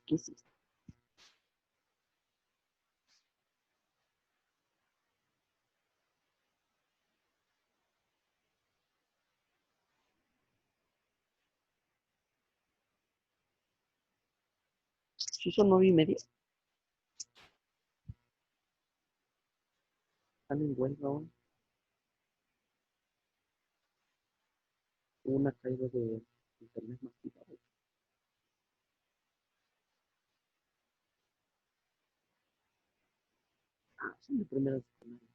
¿Qué hiciste? Si son 9:30, están en huelga hoy. Hubo una caída de internet masiva hoy. Son de primera secundaria.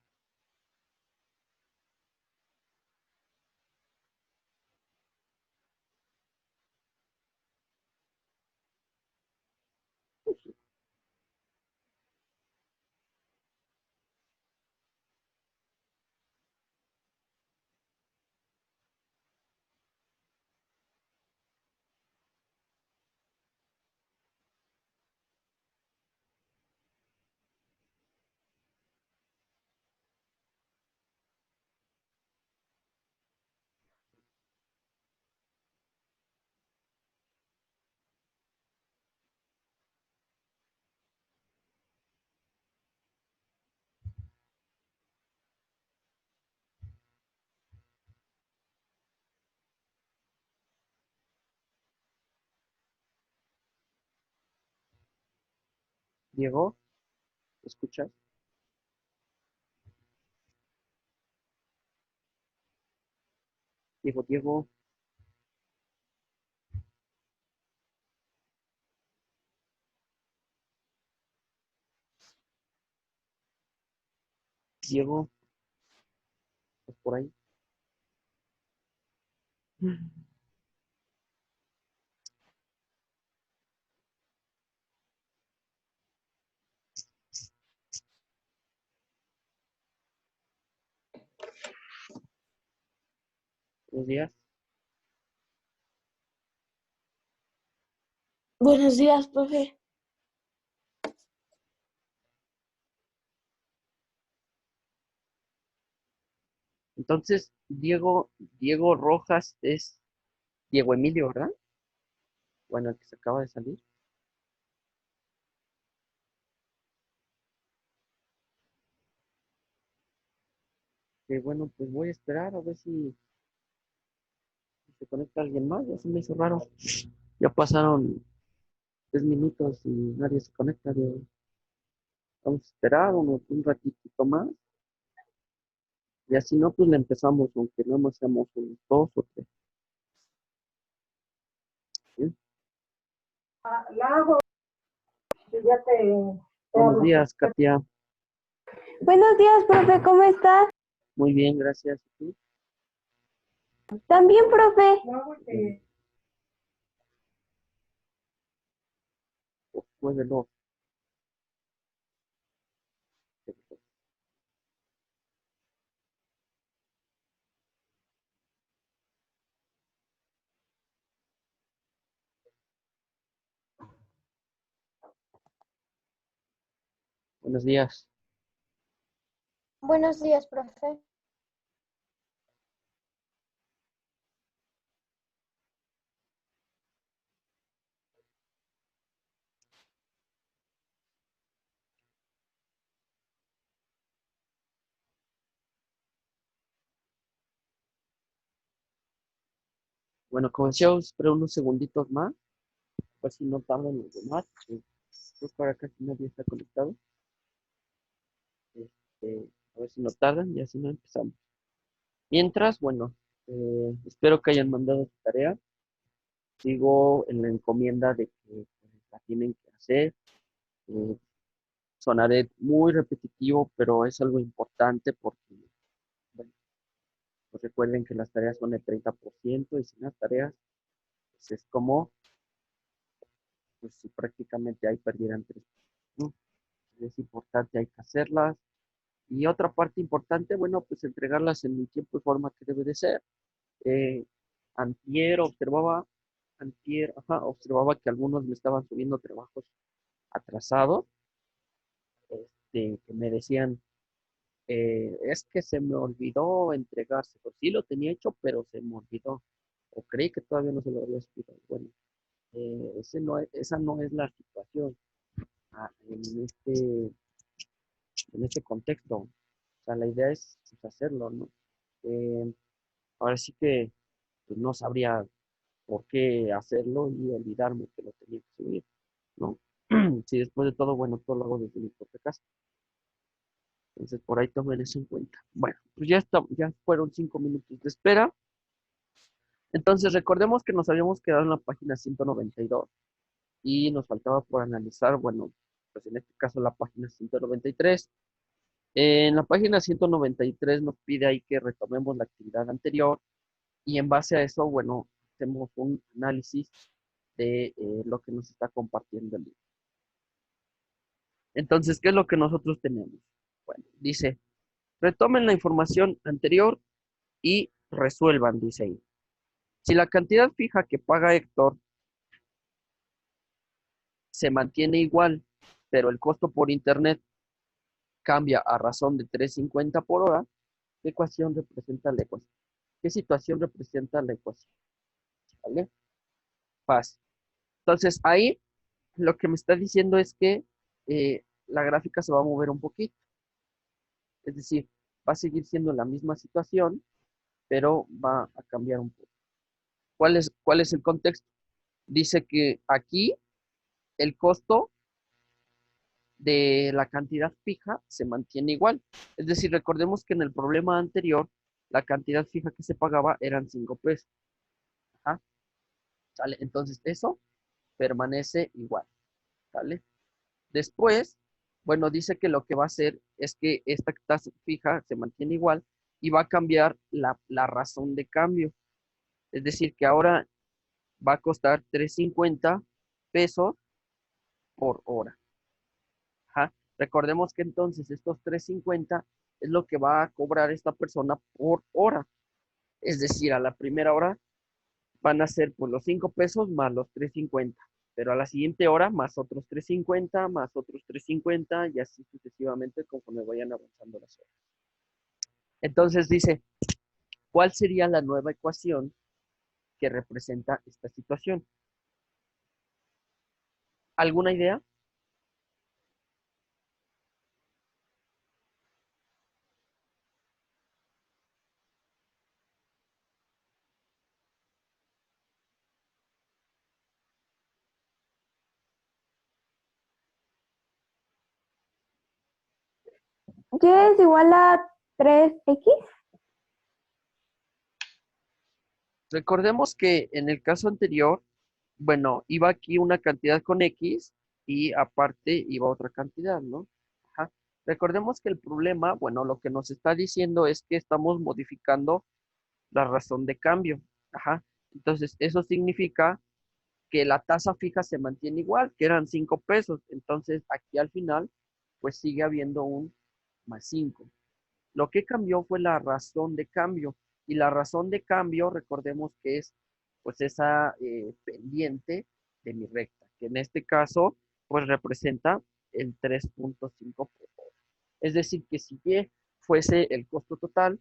Diego, ¿me escuchas? Diego, Diego, Diego, ¿estás por ahí? Buenos días. Buenos días, profe. Entonces, Diego Rojas es Diego Emilio, ¿verdad? Bueno, el que se acaba de salir. Que bueno, pues voy a esperar a ver si se conecta alguien más. Ya se me hizo raro. Ya pasaron 3 minutos y nadie se conecta. Vamos a esperar un ratito más. Y así no, pues le empezamos, aunque no más seamos unos 2 o 3. ¿Sí? Lago, ya te Buenos hablo. días, Katia. Buenos días, profe, ¿cómo está? Muy bien, gracias. ¿Y tú? También, profe. Bien. Pues, muévelo. Buenos días. Buenos días, profe. Bueno, como decía, espero unos segunditos más. Pues si no tardan los demás. Creo que ahora casi nadie está conectado. A ver si no tardan y así no empezamos. Mientras, bueno, espero que hayan mandado su tarea. Sigo en la encomienda de que pues, la tienen que hacer. Eh, Sonaré muy repetitivo, pero es algo importante porque, bueno, pues recuerden que las tareas son el 30% y sin las tareas, pues es como, pues si prácticamente ahí perdieran 3. ¿No? Es importante, hay que hacerlas. Y otra parte importante, bueno, pues entregarlas en el tiempo y forma que debe de ser. Eh, antier observaba, observaba que algunos me estaban subiendo trabajos atrasados, que me decían, es que se me olvidó entregárselo. Sí lo tenía hecho, pero se me olvidó. O creí que todavía no se lo había subido. Bueno, esa no es la situación en este contexto. O sea, la idea es pues, hacerlo, ¿no? Eh, ahora sí que pues, no sabría por qué hacerlo y olvidarme que lo tenía que subir, ¿no? Si después de todo, bueno, todo lo hago desde mi propia casa. Entonces, por ahí tomen eso en cuenta. Bueno, pues ya fueron 5 minutos de espera. Entonces, recordemos que nos habíamos quedado en la página 192 y nos faltaba por analizar, bueno, pues en este caso la página 193. En la página 193 nos pide ahí que retomemos la actividad anterior y en base a eso, bueno, hacemos un análisis de lo que nos está compartiendo el libro. Entonces, ¿qué es lo que nosotros tenemos? Bueno, dice, retomen la información anterior y resuelvan, dice ahí. Si la cantidad fija que paga Héctor se mantiene igual, pero el costo por internet cambia a razón de 3.50 por hora, ¿qué ecuación representa la ecuación? ¿Qué situación representa la ecuación? ¿Vale? Fácil. Entonces, ahí lo que me está diciendo es que la gráfica se va a mover un poquito. Es decir, va a seguir siendo la misma situación, pero va a cambiar un poco. ¿Cuál es el contexto? Dice que aquí el costo de la cantidad fija se mantiene igual. Es decir, recordemos que en el problema anterior, la cantidad fija que se pagaba eran 5 pesos. Ajá. ¿Sale? Entonces, eso permanece igual. ¿Sale? Después, bueno, dice que lo que va a hacer es que esta tasa fija se mantiene igual y va a cambiar la razón de cambio. Es decir, que ahora va a costar 3.50 pesos por hora. Ajá. Recordemos que entonces estos 3.50 es lo que va a cobrar esta persona por hora. Es decir, a la primera hora van a ser pues los 5 pesos más los 3.50. Pero a la siguiente hora más otros 3.50, más otros 3.50 y así sucesivamente conforme vayan avanzando las horas. Entonces dice, ¿cuál sería la nueva ecuación que representa esta situación? ¿Alguna idea? Y es igual a 3x. Recordemos que en el caso anterior, bueno, iba aquí una cantidad con X y aparte iba otra cantidad, ¿no? Ajá. Recordemos que el problema, bueno, lo que nos está diciendo es que estamos modificando la razón de cambio. Ajá. Entonces, eso significa que la tasa fija se mantiene igual, que eran 5 pesos. Entonces, aquí al final, pues sigue habiendo un más 5. Lo que cambió fue la razón de cambio. Y la razón de cambio, recordemos que es pues esa pendiente de mi recta, que en este caso pues representa el 3.5 por hora. Es decir, que si Y fuese el costo total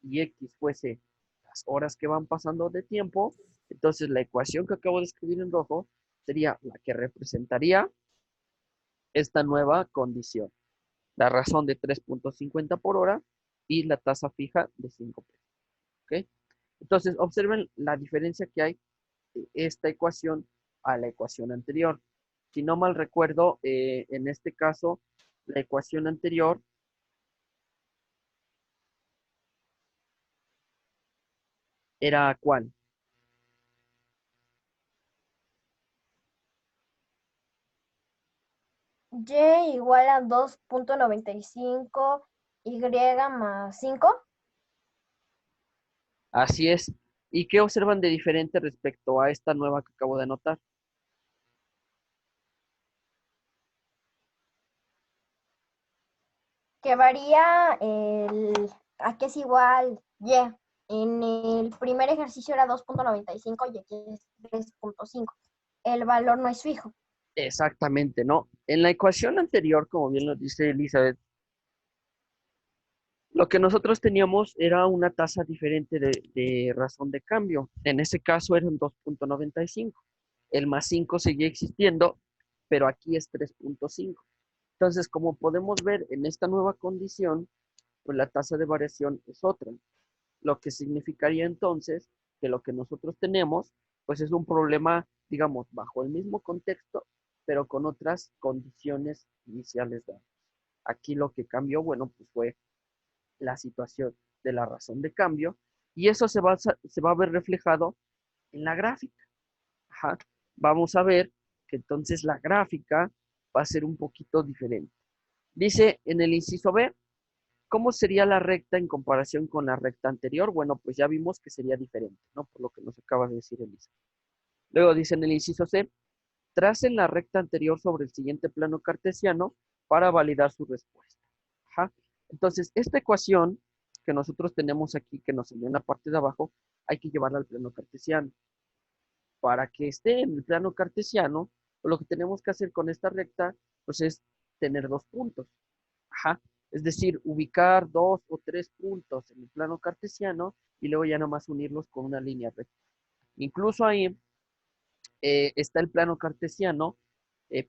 y X fuese las horas que van pasando de tiempo, entonces la ecuación que acabo de escribir en rojo sería la que representaría esta nueva condición. La razón de 3.50 por hora y la tasa fija de 5 pesos. ¿Ok? Entonces, observen la diferencia que hay de esta ecuación a la ecuación anterior. Si no mal recuerdo, en este caso, la ecuación anterior era ¿cuál? Y igual a 2.95, y más 5. Así es. ¿Y qué observan de diferente respecto a esta nueva que acabo de anotar? Que varía aquí es igual y. En el primer ejercicio era 2.95 y aquí es 3.5. El valor no es fijo. Exactamente, ¿no? En la ecuación anterior, como bien lo dice Elizabeth, lo que nosotros teníamos era una tasa diferente de razón de cambio. En ese caso eran 2.95. el más 5 seguía existiendo, pero aquí es 3.5. Entonces, como podemos ver en esta nueva condición, pues la tasa de variación es otra, lo que significaría entonces que lo que nosotros tenemos, pues es un problema, digamos, bajo el mismo contexto, pero con otras condiciones iniciales dadas. Aquí lo que cambió, bueno, pues fue la situación de la razón de cambio, y eso se va a ver reflejado en la gráfica. Ajá. Vamos a ver que entonces la gráfica va a ser un poquito diferente. Dice en el inciso B, ¿cómo sería la recta en comparación con la recta anterior? Bueno, pues ya vimos que sería diferente, ¿no? Por lo que nos acaba de decir Elisa. Luego dice en el inciso C, tracen la recta anterior sobre el siguiente plano cartesiano para validar su respuesta. Ajá. Entonces, esta ecuación que nosotros tenemos aquí, que nos salió en la parte de abajo, hay que llevarla al plano cartesiano. Para que esté en el plano cartesiano, lo que tenemos que hacer con esta recta, pues es tener dos puntos. Ajá. Es decir, ubicar 2 o 3 puntos en el plano cartesiano y luego ya nomás unirlos con una línea recta. Incluso ahí está el plano cartesiano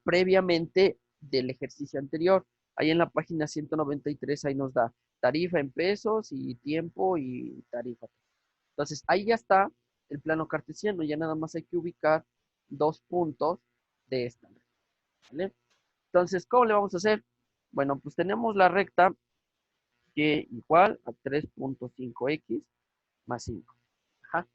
previamente del ejercicio anterior. Ahí en la página 193 ahí nos da tarifa en pesos y tiempo y tarifa. Entonces ahí ya está el plano cartesiano, ya nada más hay que ubicar 2 puntos de esta recta, ¿vale? Entonces, ¿cómo le vamos a hacer? Bueno, pues tenemos la recta que igual a 3.5x más 5. Ajá.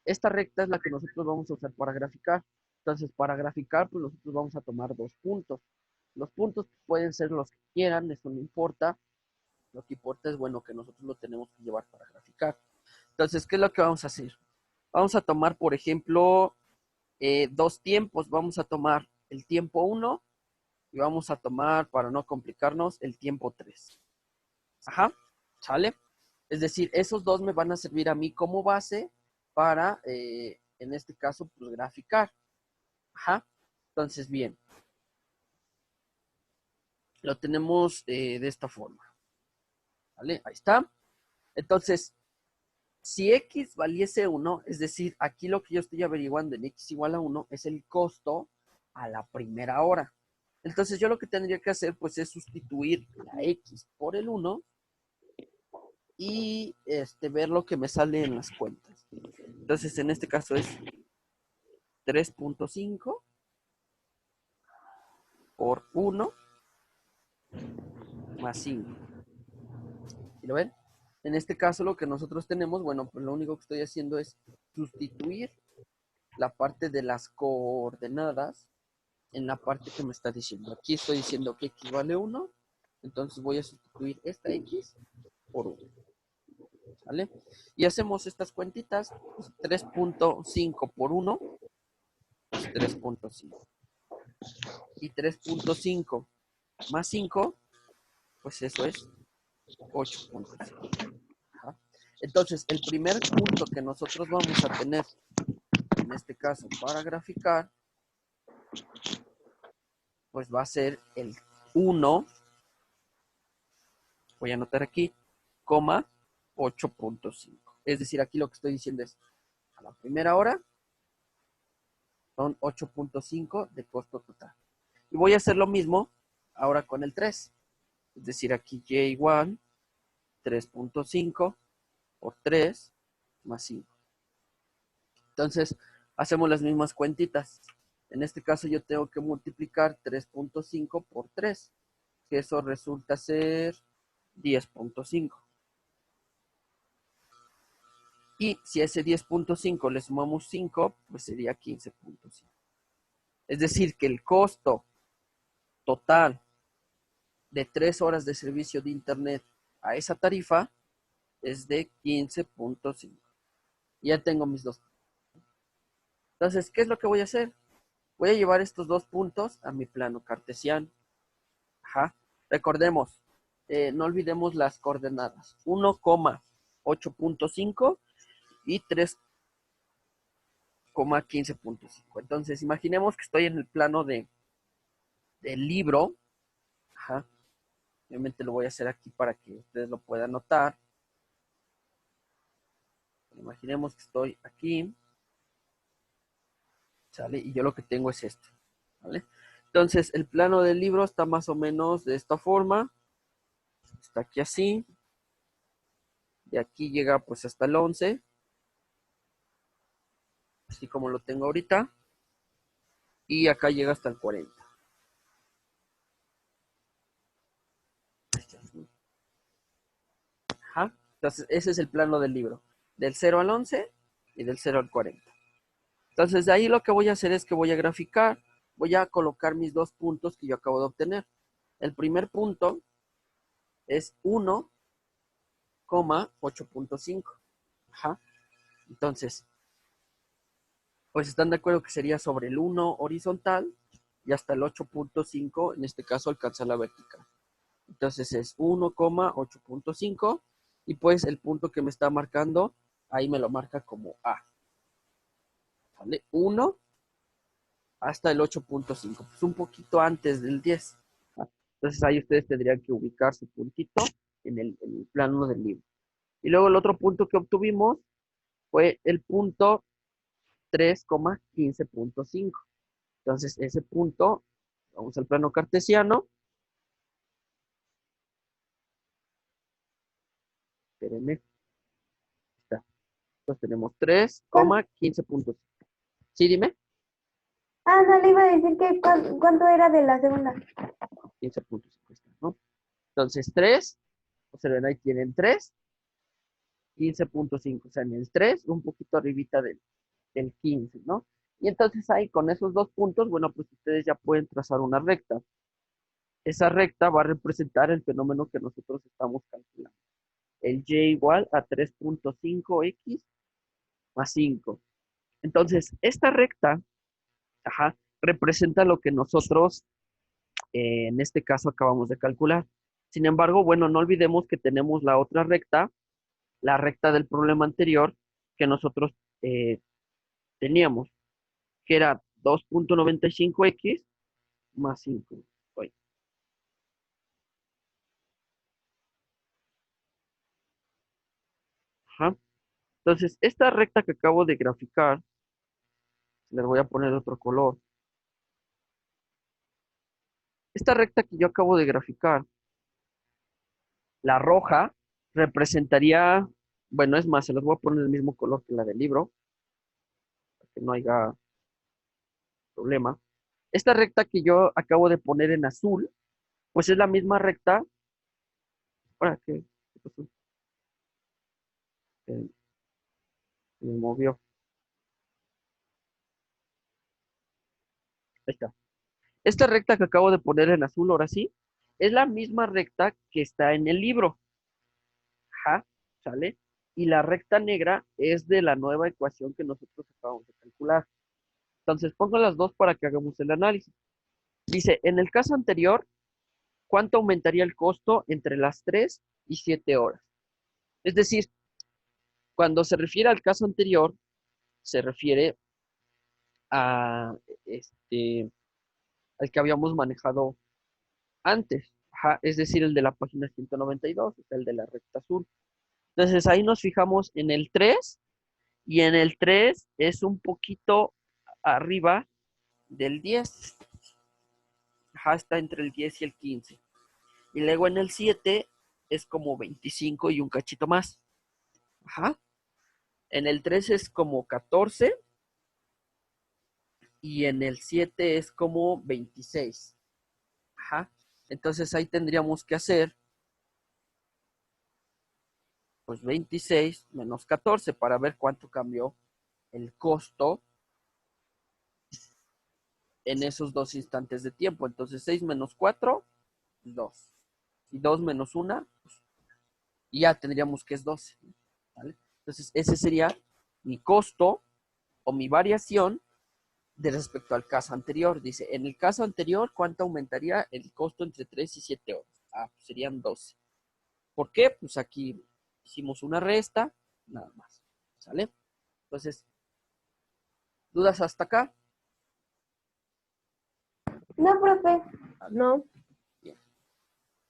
Esta recta es la que nosotros vamos a usar para graficar. Entonces, para graficar, pues nosotros vamos a tomar 2 puntos. Los puntos pueden ser los que quieran, eso no importa. Lo que importa es, bueno, que nosotros lo tenemos que llevar para graficar. Entonces, ¿qué es lo que vamos a hacer? Vamos a tomar, por ejemplo, 2 tiempos. Vamos a tomar el tiempo 1 y vamos a tomar, para no complicarnos, el tiempo 3. Ajá, ¿sale? Es decir, esos dos me van a servir a mí como base para, en este caso, pues graficar. Ajá. Entonces, bien, lo tenemos de esta forma. ¿Vale? Ahí está. Entonces, si x valiese 1, es decir, aquí lo que yo estoy averiguando en x igual a 1 es el costo a la primera hora. Entonces, yo lo que tendría que hacer, pues, es sustituir la x por el 1 y ver lo que me sale en las cuentas. Entonces, en este caso es 3.5 por 1 más 5. ¿Sí lo ven? En este caso lo que nosotros tenemos, bueno, pues lo único que estoy haciendo es sustituir la parte de las coordenadas en la parte que me está diciendo. Aquí estoy diciendo que x vale 1, entonces voy a sustituir esta x por 1. ¿Vale? Y hacemos estas cuentitas, pues 3.5 por 1, pues 3.5. Y 3.5 más 5, pues eso es 8.5. Entonces, el primer punto que nosotros vamos a tener, en este caso, para graficar, pues va a ser el 1, voy a anotar aquí, coma 8.5. Es decir, aquí lo que estoy diciendo es, a la primera hora, son 8.5 de costo total. Y voy a hacer lo mismo ahora con el 3. Es decir, aquí y igual 3.5 por 3 más 5. Entonces, hacemos las mismas cuentitas. En este caso yo tengo que multiplicar 3.5 por 3, que eso resulta ser 10.5. Y si a ese 10.5 le sumamos 5, pues sería 15.5. Es decir, que el costo total de 3 horas de servicio de Internet a esa tarifa es de 15.5. Ya tengo mis dos. Entonces, ¿qué es lo que voy a hacer? Voy a llevar estos 2 puntos a mi plano cartesiano. Ajá. Recordemos, no olvidemos las coordenadas. 1,8.5 y 3,15.5. Entonces, imaginemos que estoy en el plano del libro. Ajá. Obviamente lo voy a hacer aquí para que ustedes lo puedan notar. Imaginemos que estoy aquí. ¿sale? Y yo lo que tengo es este, ¿vale? Entonces, el plano del libro está más o menos de esta forma. Está aquí así. De aquí llega pues hasta el 11. Así como lo tengo ahorita. Y acá llega hasta el 40. Ajá. Entonces, ese es el plano del libro. Del 0 al 11 y del 0 al 40. Entonces, de ahí lo que voy a hacer es que voy a graficar. Voy a colocar mis dos puntos que yo acabo de obtener. El primer punto es 1,8.5. Ajá. Entonces, pues están de acuerdo que sería sobre el 1 horizontal y hasta el 8.5, en este caso alcanza la vertical. Entonces es 1,8.5 y pues el punto que me está marcando, ahí me lo marca como A. ¿Vale? 1 hasta el 8.5, pues un poquito antes del 10. Entonces ahí ustedes tendrían que ubicar su puntito en el plano del libro. Y luego el otro punto que obtuvimos fue el punto 3,15.5. Entonces ese punto, vamos al plano cartesiano. Espérenme. Está. Entonces tenemos ¿Cuán- 3,15.5. Sí, dime. No, le iba a decir que cuánto era de la segunda. 15.5 está, ¿no? Entonces 3, observen ahí tienen 3, 15.5, o sea, en el 3, un poquito arribita del 15, ¿no? Y entonces ahí con esos dos puntos, bueno, pues ustedes ya pueden trazar una recta. Esa recta va a representar el fenómeno que nosotros estamos calculando. El y igual a 3.5x más 5. Entonces, esta recta, ajá, representa lo que nosotros, en este caso, acabamos de calcular. Sin embargo, bueno, no olvidemos que tenemos la otra recta, la recta del problema anterior que nosotros teníamos, que era 2.95x más 5. Oye, ajá. Entonces, esta recta que acabo de graficar, les voy a poner otro color. Esta recta que yo acabo de graficar, la roja, representaría, bueno, es más, se los voy a poner el mismo color que la del libro, para que no haya problema. Esta recta que yo acabo de poner en azul, pues es la misma recta. ¿Para qué? ¿Qué pasó? Eh, Se me movió. Ahí está. Esta recta que acabo de poner en azul, ahora sí, es la misma recta que está en el libro. Ajá, ¿sale? Y la recta negra es de la nueva ecuación que nosotros acabamos de calcular. Entonces, pongo las dos para que hagamos el análisis. Dice, en el caso anterior, ¿cuánto aumentaría el costo entre las 3 y 7 horas? Es decir, cuando se refiere al caso anterior, se refiere a al que habíamos manejado antes. Ajá, es decir, el de la página 192, es el de la recta azul. Entonces ahí nos fijamos en el 3 y en el 3 es un poquito arriba del 10. Ajá, está entre el 10 y el 15. Y luego en el 7 es como 25 y un cachito más. Ajá. En el 3 es como 14 y en el 7 es como 26. Ajá. Entonces ahí tendríamos que hacer pues 26 menos 14 para ver cuánto cambió el costo en esos dos instantes de tiempo. Entonces 6 menos 4, 2. Y 2 menos 1, pues, y ya tendríamos que es 12. ¿Vale? Entonces ese sería mi costo o mi variación de respecto al caso anterior. Dice, en el caso anterior, ¿cuánto aumentaría el costo entre 3 y 7 horas? Pues serían 12. ¿Por qué? Pues aquí hicimos una resta, nada más. ¿Sale? Entonces, ¿dudas hasta acá? No, profe. Vale, No. bien.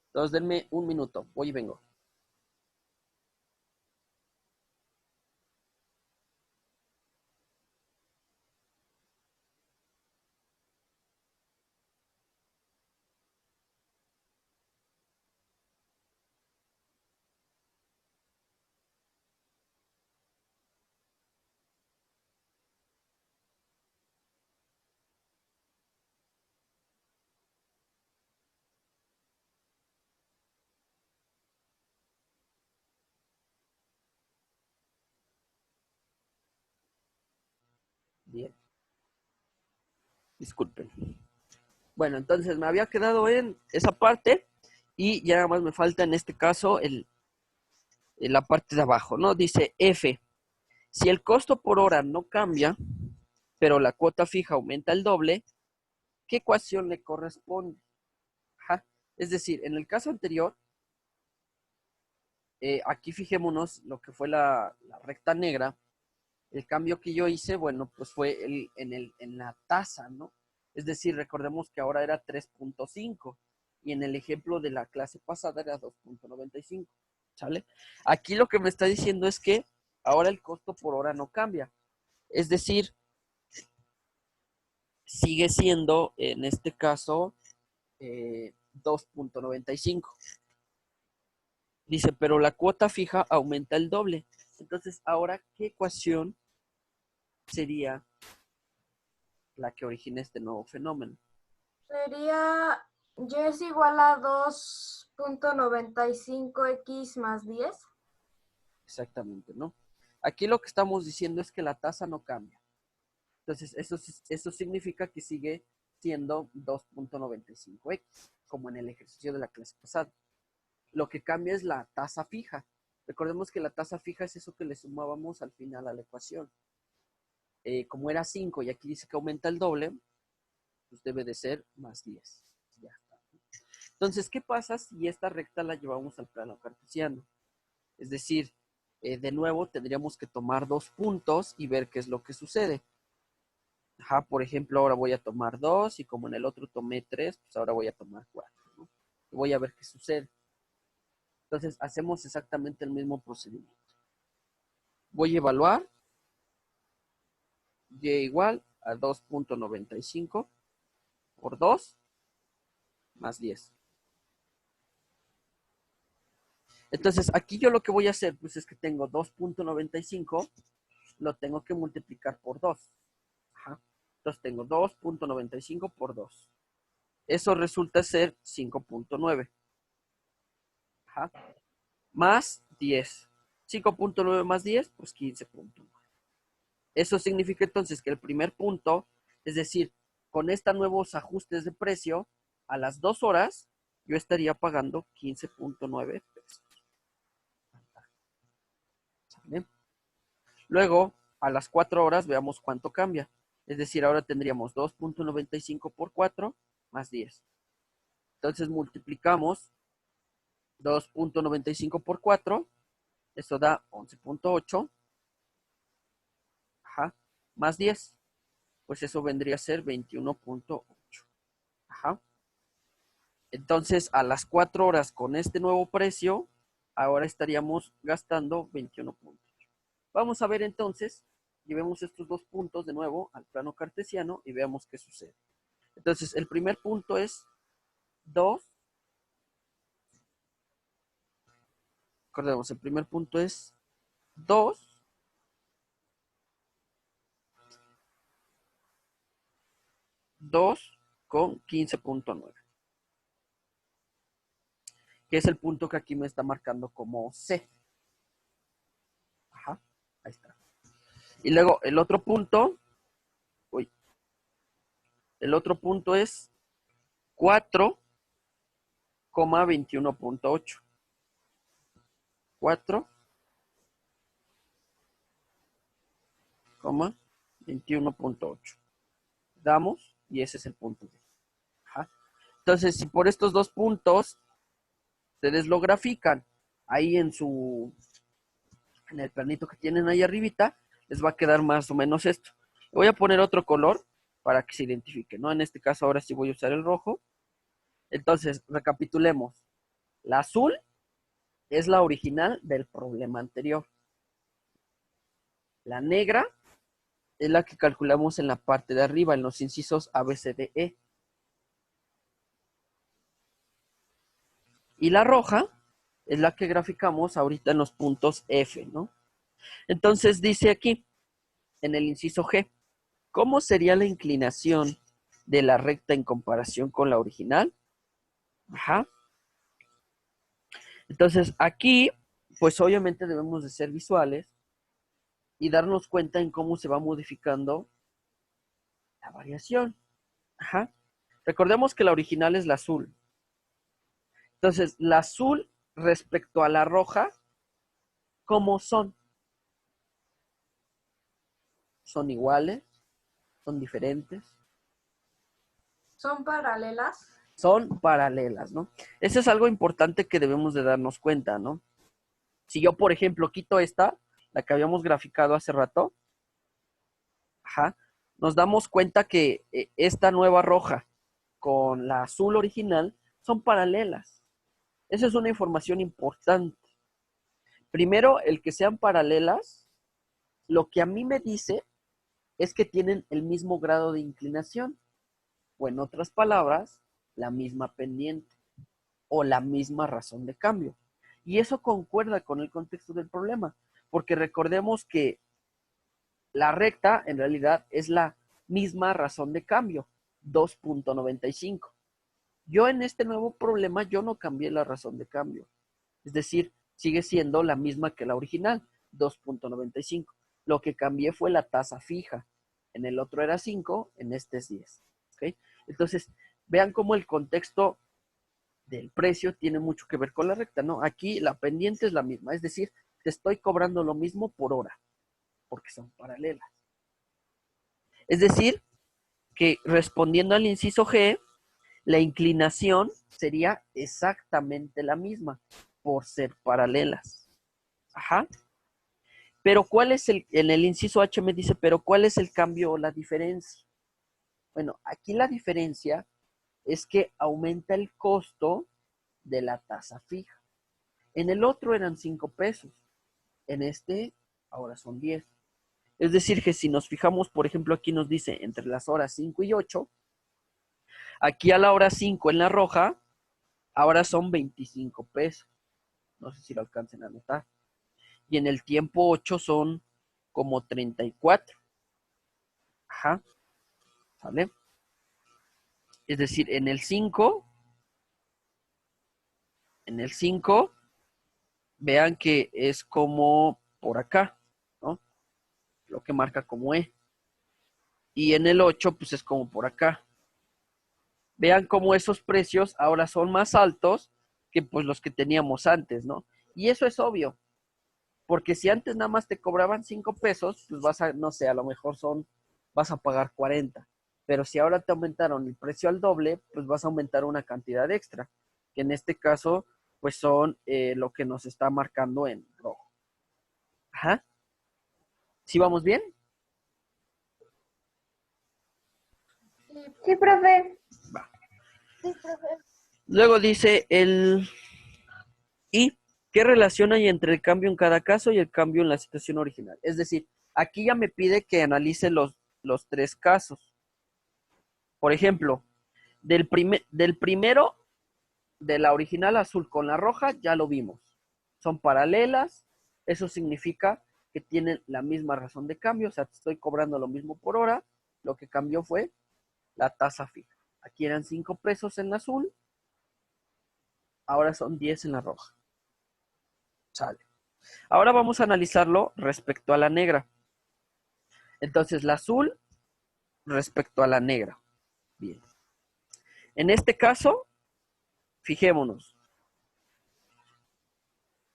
Entonces, denme un minuto, voy y vengo. Disculpen. Bueno, entonces me había quedado en esa parte y ya nada más me falta en este caso la parte de abajo, ¿no? Dice F. Si el costo por hora no cambia, pero la cuota fija aumenta el doble, ¿qué ecuación le corresponde? Ajá. Es decir, en el caso anterior, aquí fijémonos lo que fue la recta negra. El cambio que yo hice, bueno, pues fue en la tasa, ¿no? Es decir, recordemos que ahora era 3.5 y en el ejemplo de la clase pasada era 2.95, ¿sale? Aquí lo que me está diciendo es que ahora el costo por hora no cambia. Es decir, sigue siendo, en este caso, 2.95. Dice, pero la cuota fija aumenta el doble. Entonces, ahora, ¿qué ecuación sería la que origina este nuevo fenómeno? Sería y es igual a 2.95x más 10. Exactamente, ¿no? Aquí lo que estamos diciendo es que la tasa no cambia. Entonces, eso significa que sigue siendo 2.95x, como en el ejercicio de la clase pasada. Lo que cambia es la tasa fija. Recordemos que la tasa fija es eso que le sumábamos al final a la ecuación. Como era 5 y aquí dice que aumenta el doble, pues debe de ser más 10. Ya está. Entonces, ¿qué pasa si esta recta la llevamos al plano cartesiano? Es decir, de nuevo tendríamos que tomar dos puntos y ver qué es lo que sucede. Ajá, por ejemplo, ahora voy a tomar 2 y como en el otro tomé 3, pues ahora voy a tomar 4, ¿no? Y voy a ver qué sucede. Entonces, hacemos exactamente el mismo procedimiento. Voy a evaluar y igual a 2.95 por 2 más 10. Entonces, aquí yo lo que voy a hacer, pues es que tengo 2.95, lo tengo que multiplicar por 2. Ajá. Entonces tengo 2.95 por 2. Eso resulta ser 5.9. Ajá. Más 10. 5.9 más 10, pues 15.9. Eso significa entonces que el primer punto, es decir, con estos nuevos ajustes de precio, a las 2 horas, yo estaría pagando 15.9 pesos. ¿Sale? Luego, a las 4 horas, veamos cuánto cambia. Es decir, ahora tendríamos 2.95 por 4 más 10. Entonces multiplicamos 2.95 por 4, eso da 11.8, ajá, más 10, pues eso vendría a ser 21.8, ajá. Entonces, a las 4 horas con este nuevo precio, ahora estaríamos gastando 21.8. Vamos a ver entonces, llevemos estos dos puntos de nuevo al plano cartesiano y veamos qué sucede. Entonces, el primer punto es 2. Recordemos, el primer punto es 2 con 15.9, que es el punto que aquí me está marcando como C. Ajá, ahí está. Y luego el otro punto, el otro punto es 4,21.8. 4,21.8. Damos y ese es el punto D. Ajá. Entonces, si por estos dos puntos ustedes lo grafican ahí en el planito que tienen ahí arribita, les va a quedar más o menos esto. Voy a poner otro color para que se identifique, ¿no? En este caso ahora sí voy a usar el rojo. Entonces, recapitulemos. La azul es la original del problema anterior. La negra es la que calculamos en la parte de arriba, en los incisos A, B, C, D, E. Y la roja es la que graficamos ahorita en los puntos F, ¿no? Entonces dice aquí, en el inciso G, ¿cómo sería la inclinación de la recta en comparación con la original? Ajá. Entonces aquí, pues obviamente debemos de ser visuales y darnos cuenta en cómo se va modificando la variación. Ajá. Recordemos que la original es la azul. Entonces, la azul respecto a la roja, ¿cómo son? ¿Son iguales? ¿Son diferentes? ¿Son paralelas? Son paralelas, ¿no? Eso es algo importante que debemos de darnos cuenta, ¿no? Si yo, por ejemplo, quito esta, la que habíamos graficado hace rato, ajá, nos damos cuenta que esta nueva roja con la azul original son paralelas. Esa es una información importante. Primero, el que sean paralelas, lo que a mí me dice es que tienen el mismo grado de inclinación, o en otras palabras, la misma pendiente o la misma razón de cambio. Y eso concuerda con el contexto del problema, porque recordemos que la recta en realidad es la misma razón de cambio, 2.95. Yo en este nuevo problema, yo no cambié la razón de cambio. Es decir, sigue siendo la misma que la original, 2.95. Lo que cambié fue la tasa fija. En el otro era 5, en este es 10. ¿Okay? Entonces, vean cómo el contexto del precio tiene mucho que ver con la recta, ¿no? Aquí la pendiente es la misma, es decir, te estoy cobrando lo mismo por hora, porque son paralelas. Es decir, que respondiendo al inciso G, la inclinación sería exactamente la misma por ser paralelas. Ajá. Pero ¿cuál es en el inciso H me dice, pero ¿cuál es el cambio o la diferencia? Bueno, aquí la diferencia es que aumenta el costo de la tasa fija. En el otro eran 5 pesos. En este ahora son 10. Es decir, que si nos fijamos, por ejemplo, aquí nos dice entre las horas 5 y 8, aquí a la hora 5 en la roja, ahora son 25 pesos. No sé si lo alcancen a notar. Y en el tiempo 8 son como 34. Ajá. ¿Sale? Es decir, en el 5, vean que es como por acá, ¿no? Lo que marca como E. Y en el 8, pues es como por acá. Vean cómo esos precios ahora son más altos que pues los que teníamos antes, ¿no? Y eso es obvio, porque si antes nada más te cobraban 5 pesos, pues vas a, no sé, a lo mejor vas a pagar 40. Pero si ahora te aumentaron el precio al doble, pues vas a aumentar una cantidad extra, que en este caso, pues son lo que nos está marcando en rojo. Ajá. ¿Sí vamos bien? Sí, profe. Va. Sí, profe. Luego dice ¿y qué relación hay entre el cambio en cada caso y el cambio en la situación original? Es decir, aquí ya me pide que analice los tres casos. Por ejemplo, del primero, de la original azul con la roja, ya lo vimos. Son paralelas, eso significa que tienen la misma razón de cambio, o sea, te estoy cobrando lo mismo por hora, lo que cambió fue la tasa fija. Aquí eran 5 pesos en la azul, ahora son 10 en la roja. Sale. Ahora vamos a analizarlo respecto a la negra. Entonces, la azul respecto a la negra. Bien. En este caso, fijémonos.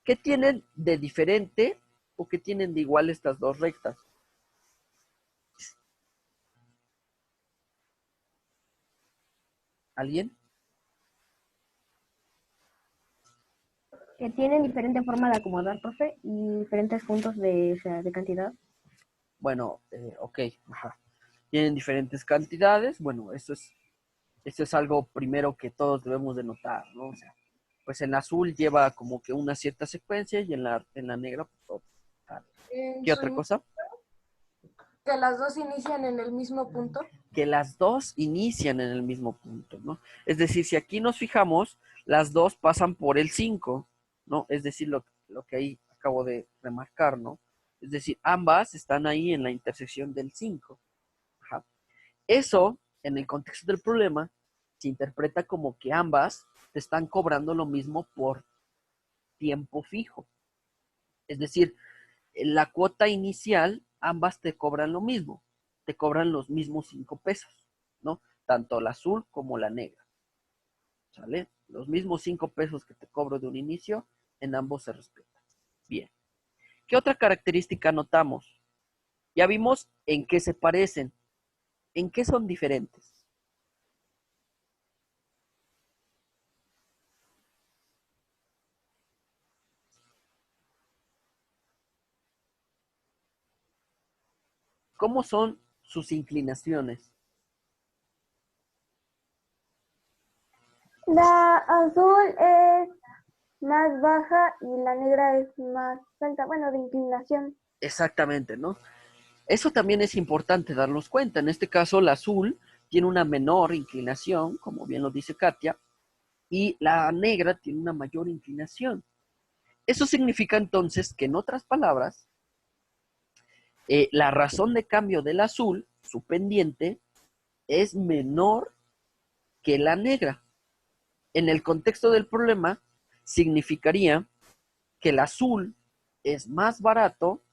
¿Qué tienen de diferente o qué tienen de igual estas dos rectas? ¿Alguien? Que tienen diferente forma de acomodar, profe, y diferentes puntos de, o sea, de cantidad. Bueno, ok. Ajá. Tienen diferentes cantidades. Bueno, eso es algo primero que todos debemos de notar, ¿no? O sea, pues en la azul lleva como que una cierta secuencia y en la negra, pues, otra. En ¿Qué su otra cosa? que las dos inician en el mismo punto. Que las dos inician en el mismo punto, ¿no? Es decir, si aquí nos fijamos, las dos pasan por el 5, ¿no? Es decir, lo que ahí acabo de remarcar, ¿no? Es decir, ambas están ahí en la intersección del 5. Ajá. Eso, en el contexto del problema, se interpreta como que ambas te están cobrando lo mismo por tiempo fijo. Es decir, en la cuota inicial, ambas te cobran lo mismo, te cobran los mismos 5 pesos, ¿no? tanto la azul como la negra. ¿Sale? Los mismos 5 pesos que te cobro de un inicio, en ambos se respetan. Bien. ¿Qué otra característica notamos? Ya vimos en qué se parecen. ¿En qué son diferentes? ¿Cómo son sus inclinaciones? La azul es más baja y la negra es más alta, bueno, de inclinación. Exactamente, ¿no? Eso también es importante darnos cuenta. En este caso, la azul tiene una menor inclinación, como bien lo dice Katia, y la negra tiene una mayor inclinación. Eso significa entonces que, en otras palabras, la razón de cambio del azul, su pendiente, es menor que la negra. En el contexto del problema, significaría que el azul es más barato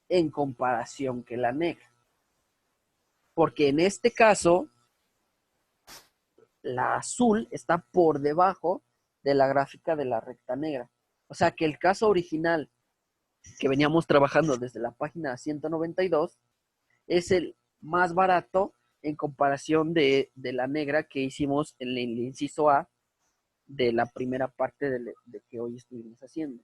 en comparación que la negra. Porque en este caso, la azul está por debajo de la gráfica de la recta negra. O sea que el caso original que veníamos trabajando desde la página 192 es el más barato en comparación de la negra que hicimos en el inciso A de la primera parte de que hoy estuvimos haciendo.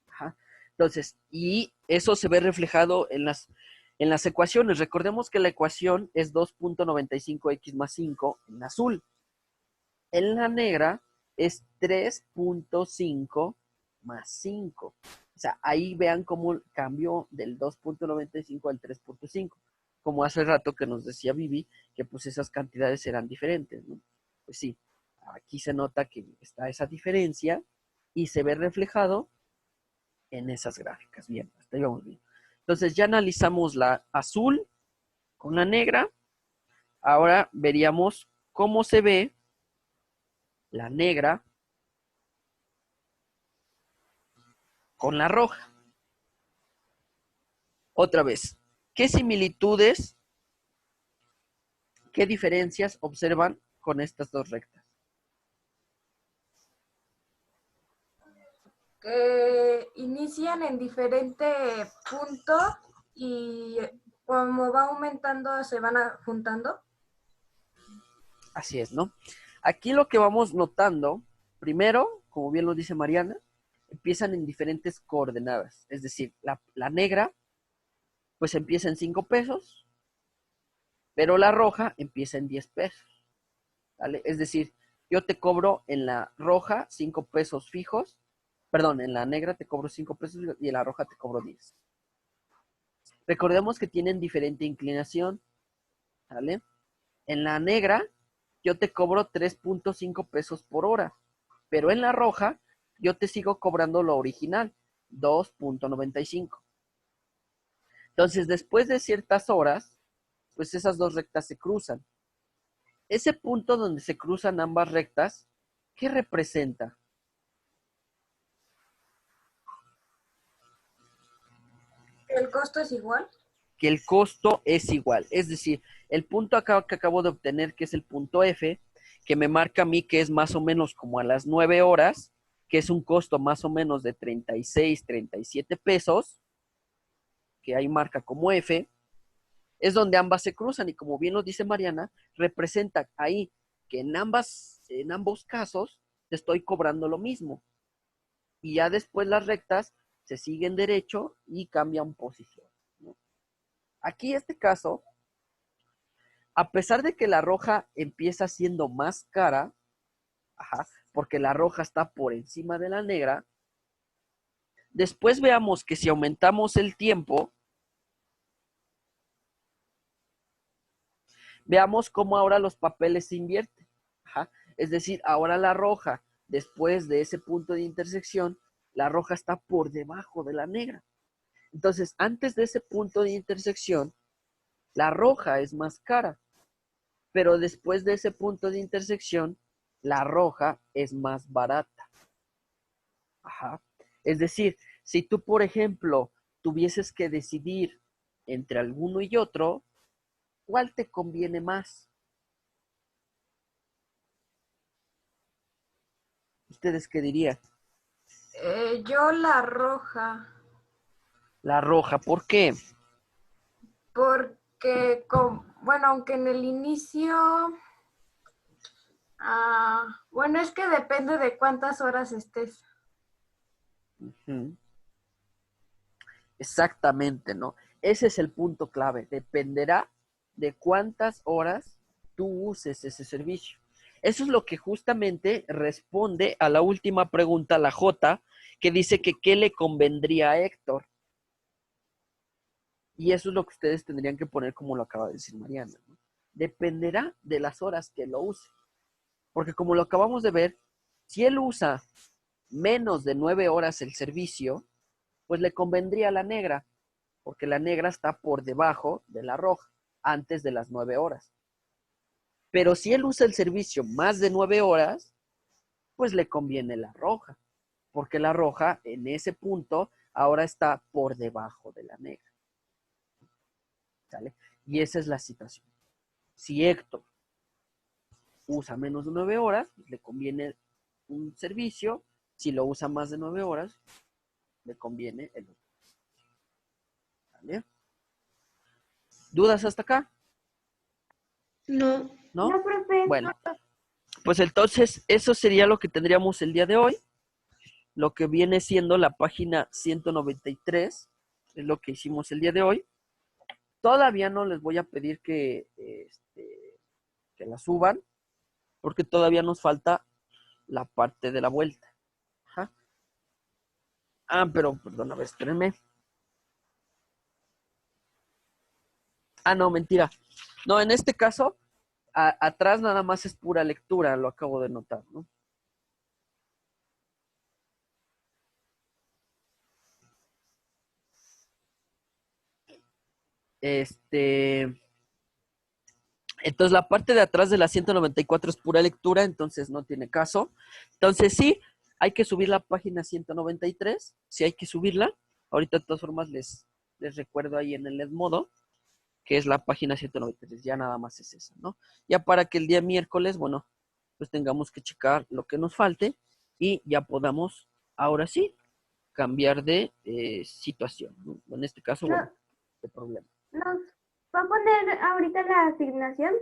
Ajá. Entonces, y eso se ve reflejado en las ecuaciones. Recordemos que la ecuación es 2.95x más 5 en azul. En la negra es 3.5 más 5. O sea, ahí vean cómo cambió del 2.95 al 3.5. Como hace rato que nos decía Vivi, que pues esas cantidades eran diferentes, ¿no? Pues sí, aquí se nota que está esa diferencia y se ve reflejado en esas gráficas. Bien, hasta ahí vamos bien. Entonces ya analizamos la azul con la negra. Ahora veríamos cómo se ve la negra con la roja. Otra vez, ¿qué similitudes, qué diferencias observan con estas dos rectas? Que inician en diferente punto y como va aumentando se van juntando. Así es, ¿no? Aquí lo que vamos notando, primero, como bien lo dice Mariana, empiezan en diferentes coordenadas. Es decir, la negra, pues empieza en 5 pesos, pero la roja empieza en 10 pesos. ¿Vale? Es decir, yo te cobro en la roja 5 pesos fijos, perdón, en la negra te cobro 5 pesos y en la roja te cobro 10. Recordemos que tienen diferente inclinación, ¿vale? En la negra yo te cobro 3.5 pesos por hora, pero en la roja yo te sigo cobrando lo original, 2.95. Entonces, después de ciertas horas, pues esas dos rectas se cruzan. Ese punto donde se cruzan ambas rectas, ¿qué representa? ¿El costo es igual? Que el costo es igual. Es decir, el punto acá que acabo de obtener, que es el punto F, que me marca a mí que es más o menos como a las 9 horas, que es un costo más o menos de 36, 37 pesos, que ahí marca como F, es donde ambas se cruzan y como bien lo dice Mariana, representa ahí que en ambos casos te estoy cobrando lo mismo. Y ya después las rectas se siguen derecho y cambian posición, ¿no? Aquí este caso, a pesar de que la roja empieza siendo más cara, ajá, porque la roja está por encima de la negra, después veamos que si aumentamos el tiempo, veamos cómo ahora los papeles se invierten. Ajá. Es decir, ahora la roja, después de ese punto de intersección, la roja está por debajo de la negra. Entonces, antes de ese punto de intersección, la roja es más cara, pero después de ese punto de intersección, la roja es más barata. Ajá. Es decir, si tú, por ejemplo, tuvieses que decidir entre alguno y otro, ¿cuál te conviene más? ¿Ustedes qué dirían? Yo la roja, La roja, ¿por qué? porque, bueno, aunque en el inicio, bueno, es que depende de cuántas horas estés. Ujú. Exactamente, ¿no? Ese es el punto clave. Dependerá de cuántas horas tú uses ese servicio. Eso es lo que justamente responde a la última pregunta, la J, que dice que qué le convendría a Héctor. Y eso es lo que ustedes tendrían que poner como lo acaba de decir Mariana, ¿no? Dependerá de las horas que lo use. Porque como lo acabamos de ver, si él usa menos de 9 horas el servicio, pues le convendría a la negra, porque la negra está por debajo de la roja, antes de las 9 horas. Pero si él usa el servicio más de 9 horas, pues le conviene la roja, porque la roja en ese punto ahora está por debajo de la negra. ¿Sale? Y esa es la situación. Si Héctor usa menos de 9 horas, pues le conviene un servicio. Si lo usa más de 9 horas, le conviene el otro. ¿Vale? ¿Dudas hasta acá? No. ¿No? No, profe. Bueno, pues entonces eso sería lo que tendríamos el día de hoy. Lo que viene siendo la página 193, es lo que hicimos el día de hoy. Todavía no les voy a pedir que la suban, porque todavía nos falta la parte de la vuelta. Ajá. Pero, perdón, a ver, espérenme. No, mentira. No, en este caso, atrás nada más es pura lectura, lo acabo de notar, ¿no? Entonces la parte de atrás de la 194 es pura lectura, entonces no tiene caso. Entonces sí, hay que subir la página 193, sí hay que subirla. Ahorita de todas formas les recuerdo ahí en el Edmodo, que es la página 193, ya nada más es esa, ¿no? Ya para que el día miércoles, bueno, pues tengamos que checar lo que nos falte y ya podamos, ahora sí, cambiar de situación, ¿no? En este caso, bueno, de problema. ¿Nos va a poner ahorita la asignación?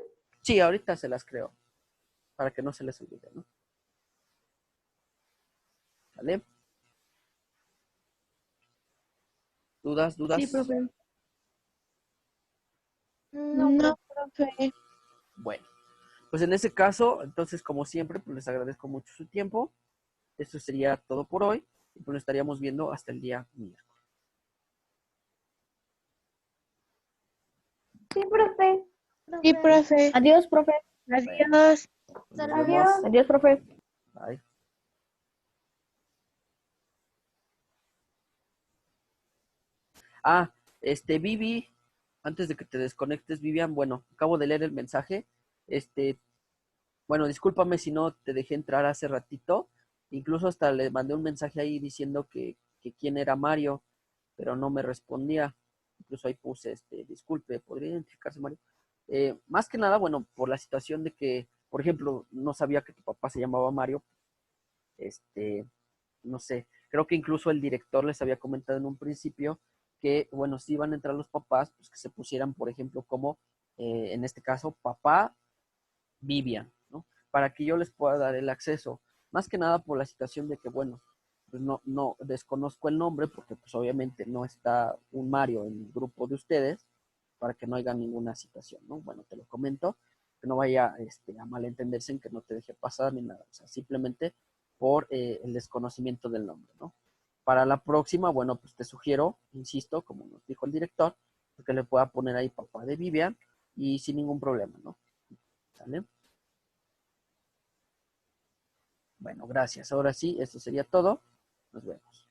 Sí, ahorita se las creo, para que no se les olvide, ¿no? ¿Vale? ¿Dudas? Sí, profe. No, No, profe. profe. Bueno, pues en ese caso, entonces, como siempre, pues les agradezco mucho su tiempo. Esto sería todo por hoy y pues nos estaríamos viendo hasta el día miércoles. Sí, profe. Sí, profe. Adiós, profe. Adiós. Pues nos Adiós. vemos. Adiós, profe. Bye. Vivi, antes de que te desconectes, Vivian, bueno, acabo de leer el mensaje. Bueno, discúlpame si no te dejé entrar hace ratito. Incluso hasta le mandé un mensaje ahí diciendo que quién era Mario, pero no me respondía. Incluso ahí puse, disculpe, ¿podría identificarse Mario? Más que nada, bueno, por la situación de que, por ejemplo, no sabía que tu papá se llamaba Mario. No sé, creo que incluso el director les había comentado en un principio que, bueno, si iban a entrar los papás, pues que se pusieran, por ejemplo, como, en este caso, papá Vivian, ¿no? Para que yo les pueda dar el acceso. Más que nada por la situación de que, bueno, pues no desconozco el nombre porque pues obviamente no está un Mario en el grupo de ustedes para que no haya ninguna situación, ¿no? Bueno, te lo comento, que no vaya a malentenderse en que no te deje pasar ni nada, o sea, simplemente por el desconocimiento del nombre, ¿no? Para la próxima, bueno, pues te sugiero, insisto, como nos dijo el director, que le pueda poner ahí papá de Vivian y sin ningún problema, ¿no? ¿Sale? Bueno, gracias. Ahora sí, esto sería todo. Nos vemos.